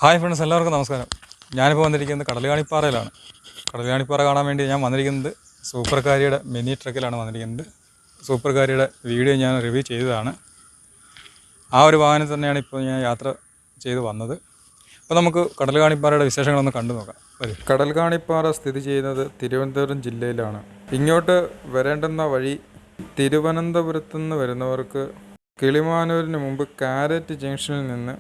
Hi friends, എല്ലാവർക്കും നമസ്കാരം. ഞാനിപ്പോൾ വന്നിരിക്കുന്നത് കടലുകാണിപ്പാറയിലാണ്. കടലുകാണിപ്പാറ കാണാൻ വേണ്ടി ഞാൻ വന്നിരിക്കുന്നത് സൂപ്പർകാരിയുടെ മിനി ട്രക്കിലാണ് വന്നിരിക്കുന്നത്. സൂപ്പർകാരിയുടെ വീഡിയോ ഞാൻ റിവ്യൂ ചെയ്തതാണ്. ആ ഒരു വാഹനത്തിൽ തന്നെയാണ് ഇപ്പോൾ ഞാൻ യാത്ര ചെയ്ത് വന്നത്. അപ്പോൾ നമുക്ക് കടലുകാണിപ്പാറയുടെ വിശേഷങ്ങളൊന്ന് കണ്ടു നോക്കാം. കടൽകാണിപ്പാറ സ്ഥിതി ചെയ്യുന്നത് തിരുവനന്തപുരം ജില്ലയിലാണ്. ഇങ്ങോട്ട് വരേണ്ടുന്ന വഴി തിരുവനന്തപുരത്തു നിന്ന് വരുന്നവർക്ക് കിളിമാനൂരിന് മുമ്പ് കാരറ്റ് ജംഗ്ഷനിൽ നിന്ന്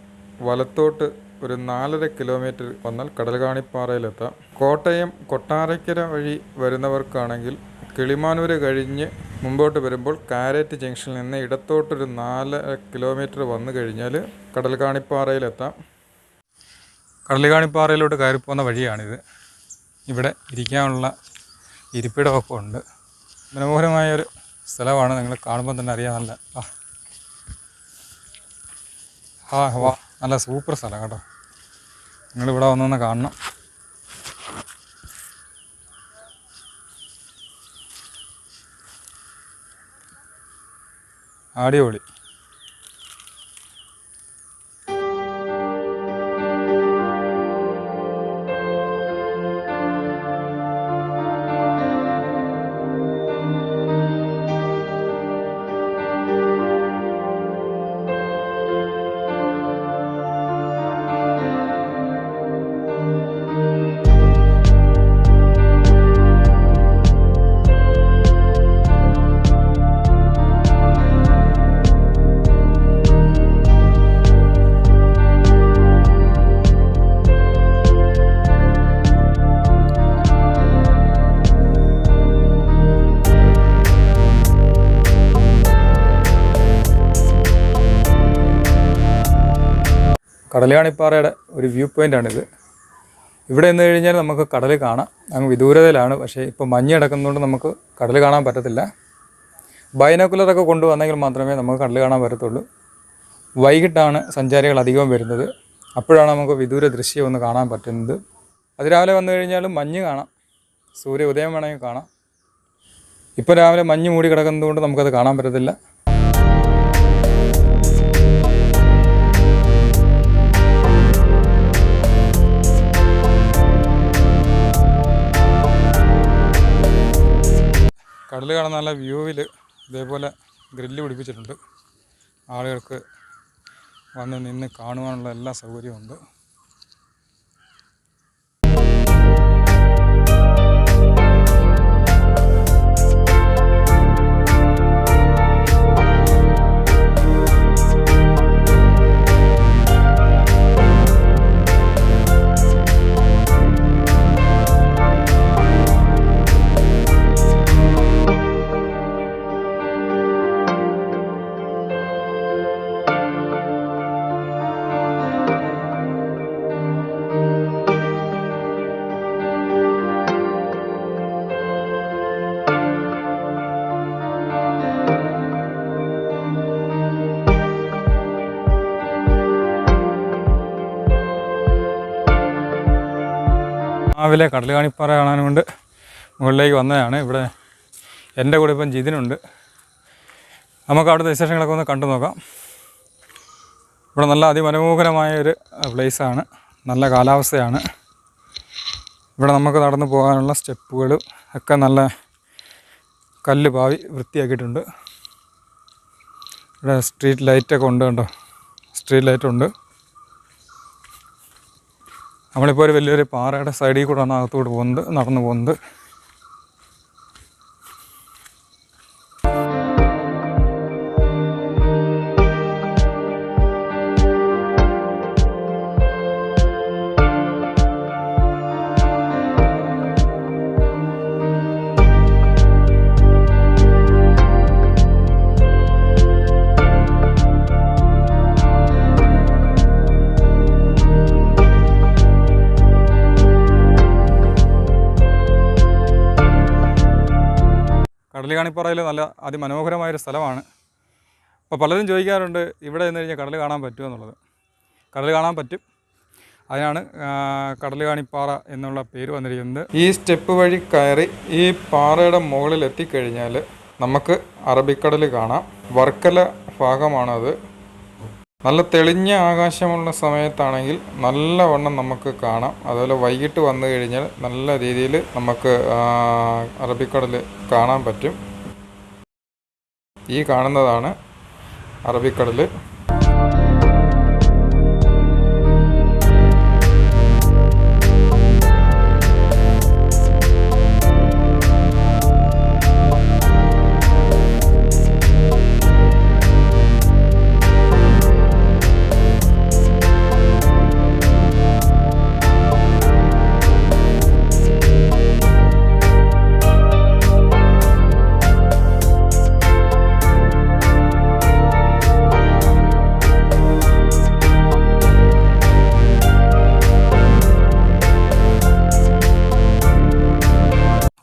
വലത്തോട്ട് ഒരു 4.5 കിലോമീറ്റർ വന്നാൽ കടൽകാണിപ്പാറയിലെത്താം. കോട്ടയം കൊട്ടാരക്കര വഴി വരുന്നവർക്കാണെങ്കിൽ കിളിമാനൂർ കഴിഞ്ഞ് മുമ്പോട്ട് വരുമ്പോൾ കാരറ്റ് ജംഗ്ഷനിൽ നിന്ന് ഇടത്തോട്ടൊരു 4.5 കിലോമീറ്റർ വന്നു കഴിഞ്ഞാൽ കടൽകാണിപ്പാറയിലെത്താം. കടലുകാണിപ്പാറയിലോട്ട് കയറിപ്പോകുന്ന വഴിയാണിത്. ഇവിടെ ഇരിക്കാനുള്ള ഇരിപ്പിടമൊക്കെ ഉണ്ട്. മനോഹരമായൊരു സ്ഥലമാണ്. നിങ്ങൾ കാണുമ്പോൾ തന്നെ അറിയാം. നല്ല സൂപ്പർ സ്ഥലം കേട്ടോ. നിങ്ങളിവിടെ വന്നൊന്ന് കാണണം. അടിപൊളി. കടലുകാണിപ്പാറയുടെ ഒരു വ്യൂ പോയിൻ്റാണിത്. ഇവിടെ നിന്ന് കഴിഞ്ഞാൽ നമുക്ക് കടൽ കാണാം. അങ്ങ് വിദൂരതയിലാണ്. പക്ഷേ ഇപ്പോൾ മഞ്ഞ് കിടക്കുന്നതുകൊണ്ട് നമുക്ക് കടൽ കാണാൻ പറ്റത്തില്ല. ബൈനോക്കുലറൊക്കെ കൊണ്ടുവന്നെങ്കിൽ മാത്രമേ നമുക്ക് കടൽ കാണാൻ പറ്റത്തുള്ളൂ. വൈകിട്ടാണ് സഞ്ചാരികൾ അധികവും വരുന്നത്. അപ്പോഴാണ് നമുക്ക് വിദൂര ദൃശ്യം ഒന്ന് കാണാൻ പറ്റുന്നത്. അതിരാവിലെ വന്നു കഴിഞ്ഞാലും മഞ്ഞ് കാണാം. സൂര്യ ഉദയം വേണമെങ്കിൽ കാണാം. ഇപ്പോൾ രാവിലെ മഞ്ഞ് മൂടി കിടക്കുന്നതുകൊണ്ട് നമുക്കത് കാണാൻ പറ്റത്തില്ല. കടൽ കാണാൻ നല്ല വ്യൂവിൽ ഇതേപോലെ ഗ്രില്ല് പിടിപ്പിച്ചിട്ടുണ്ട്. ആളുകൾക്ക് വന്ന് നിന്ന് കാണുവാനുള്ള എല്ലാ സൗകര്യമുണ്ട്. രാവിലെ കടലുകാണിപ്പാറ കാണാൻ കൊണ്ട് മുകളിലേക്ക് വന്നതാണ്. ഇവിടെ എൻ്റെ കൂടെ ഇപ്പം ജിതിനുണ്ട്. നമുക്ക് അവിടുത്തെ വിശേഷങ്ങളൊക്കെ ഒന്ന് കണ്ടു നോക്കാം. ഇവിടെ നല്ല അതിമനോഹരമായൊരു പ്ലേസാണ്. നല്ല കാലാവസ്ഥയാണ്. ഇവിടെ നമുക്ക് നടന്നു പോകാനുള്ള സ്റ്റെപ്പുകൾ ഒക്കെ നല്ല കല്ല് പാവി വൃത്തിയാക്കിയിട്ടുണ്ട്. ഇവിടെ സ്ട്രീറ്റ് ലൈറ്റൊക്കെ ഉണ്ട് കേട്ടോ. സ്ട്രീറ്റ് ലൈറ്റുണ്ട്. നമ്മളിപ്പോൾ ഒരു വലിയൊരു പാറയുടെ സൈഡിൽ കൂടെയാണ് അകത്തോട്ട് പോകുന്നത്, നടന്നു പോകുന്നത്. കടലുകാണിപ്പാറയിൽ നല്ല അതിമനോഹരമായൊരു സ്ഥലമാണ്. അപ്പോൾ പലരും ചോദിക്കാറുണ്ട് ഇവിടെ നിന്ന് കഴിഞ്ഞാൽ കടൽ കാണാൻ പറ്റുമോ എന്നുള്ളത്. കടൽ കാണാൻ പറ്റും. അതിനാണ് കടലുകാണിപ്പാറ എന്നുള്ള പേര് വന്നിരിക്കുന്നത്. ഈ സ്റ്റെപ്പ് വഴി കയറി ഈ പാറയുടെ മുകളിൽ എത്തിക്കഴിഞ്ഞാൽ നമുക്ക് അറബിക്കടൽ കാണാം. വർക്കല ഭാഗമാണത്. നല്ല തെളിഞ്ഞ ആകാശമുള്ള സമയത്താണെങ്കിൽ നല്ലവണ്ണം നമുക്ക് കാണാം. അതുപോലെ വൈകിട്ട് വന്നു കഴിഞ്ഞാൽ നല്ല രീതിയിൽ നമുക്ക് അറബിക്കടൽ കാണാൻ പറ്റും. ഈ കാണുന്നതാണ് അറബിക്കടൽ.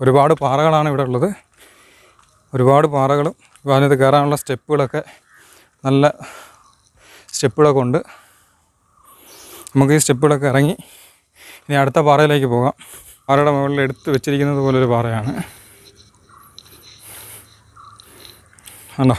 ഒരുപാട് പാറകളാണ് ഇവിടെ ഉള്ളത്. ഒരുപാട് പാറകളും അതിനകത്ത് കയറാനുള്ള സ്റ്റെപ്പുകളൊക്കെ നല്ല സ്റ്റെപ്പുകളൊക്കെ ഉണ്ട്. നമുക്ക് ഈ സ്റ്റെപ്പുകളൊക്കെ ഇറങ്ങി ഇനി അടുത്ത പാറയിലേക്ക് പോകാം. പാറയുടെ മുകളിൽ എടുത്ത് വെച്ചിരിക്കുന്നത് പോലൊരു പാറയാണ്. ആണോ?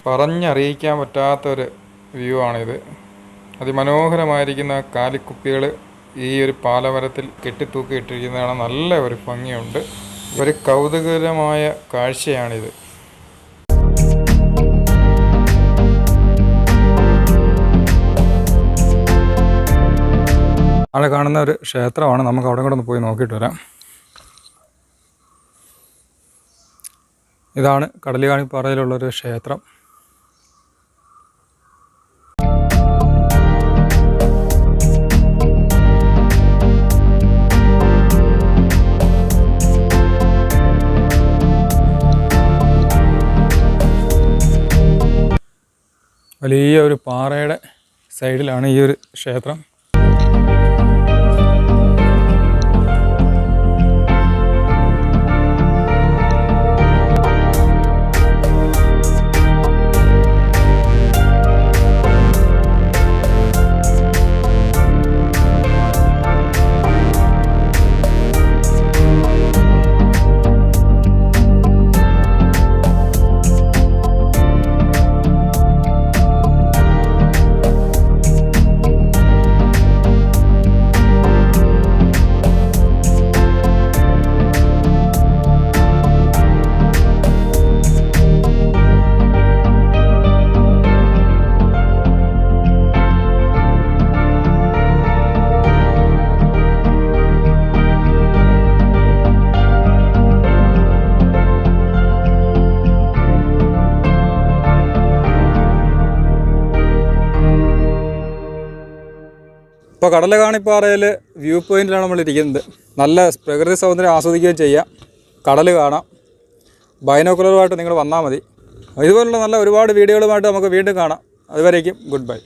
പറഞ്ഞറിയിക്കാൻ പറ്റാത്തൊരു വ്യൂ ആണിത്. അതിമനോഹരമായിരിക്കുന്ന കാലിക്കുപ്പികൾ ഈ ഒരു പാലമരത്തിൽ കെട്ടിത്തൂക്കി ഇട്ടിരിക്കുന്നതാണ്. നല്ല ഒരു ഭംഗിയുണ്ട്. ഒരു കൗതുകകരമായ കാഴ്ചയാണിത്. അവിടെ കാണുന്ന ഒരു ക്ഷേത്രമാണ്. നമുക്ക് അവിടെ കൂടെ ഒന്ന് പോയി നോക്കിയിട്ട് വരാം. ഇതാണ് കടലുകാണിപ്പാറയിലുള്ളൊരു ക്ഷേത്രം. വലിയ ഒരു പാറയുടെ സൈഡിലാണ് ഈ ഒരു ക്ഷേത്രം. ഇപ്പോൾ കടലുകാണിപ്പാറയിൽ വ്യൂ പോയിൻറ്റിലാണ് നമ്മളിരിക്കുന്നത്. നല്ല പ്രകൃതി സൗന്ദര്യം ആസ്വദിക്കുകയും ചെയ്യാം, കടൽ കാണാം. ബൈനോക്കുലറുമായിട്ട് നിങ്ങൾ വന്നാൽ മതി. ഇതുപോലുള്ള നല്ല ഒരുപാട് വീഡിയോകളുമായിട്ട് നമുക്ക് വീണ്ടും കാണാം. അതുവരേക്കും ഗുഡ് ബൈ.